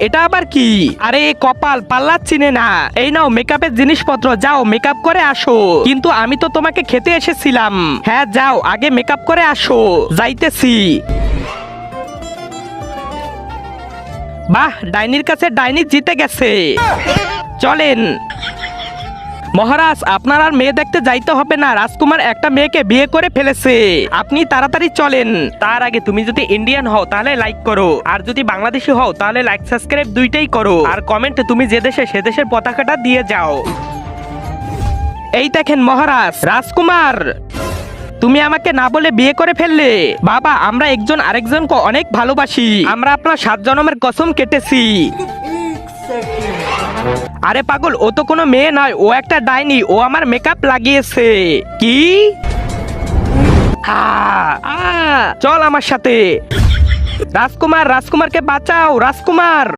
এটা আবার কি? আরে কপাল পাল্লা চিনে না। এই নাও মেকআপের জিনিসপত্র, যাও মেকআপ করে আসো। কিন্তু আমি তো তোমাকে খেতে এসেছিলাম। হ্যাঁ যাও আগে মেকআপ করে আসো। যাইতেছি। বাহ, ডাইনির কাছে ডাইনি জিতে গেছে। চলেন মহারাজ, আপনার আর মেয়ে দেখতে যাইতে হবে না। রাজকুমার একটা মেয়েকে বিয়ে করে ফেলেছে। আপনি তাড়াতাড়ি চলেন। তার আগে তুমি যদি ইন্ডিয়ান হও তাহলে লাইক করো, আর যদি বাংলাদেশি হও তাহলে লাইক সাবস্ক্রাইব দুইটাই করো, আর কমেন্টে তুমি যে দেশে সে দেশের পতাকাটা দিয়ে যাও। এই দেখেন মহারাজ, রাজকুমার তুমি আমাকে না বলে বিয়ে করে ফেললে। বাবা, আমরা একজন আরেকজনকে অনেক ভালোবাসি। আমরা আপনার 7 জন্মের কসম কেটেছি। আরে পাগল, ও তো কোনো মেয়ে নয়, ও একটা ডাইনি। ও আমার মেকআপ লাগিয়েছে। কি? চল আমার সাথে। রাজকুমারকে বাঁচাও। রাজকুমার।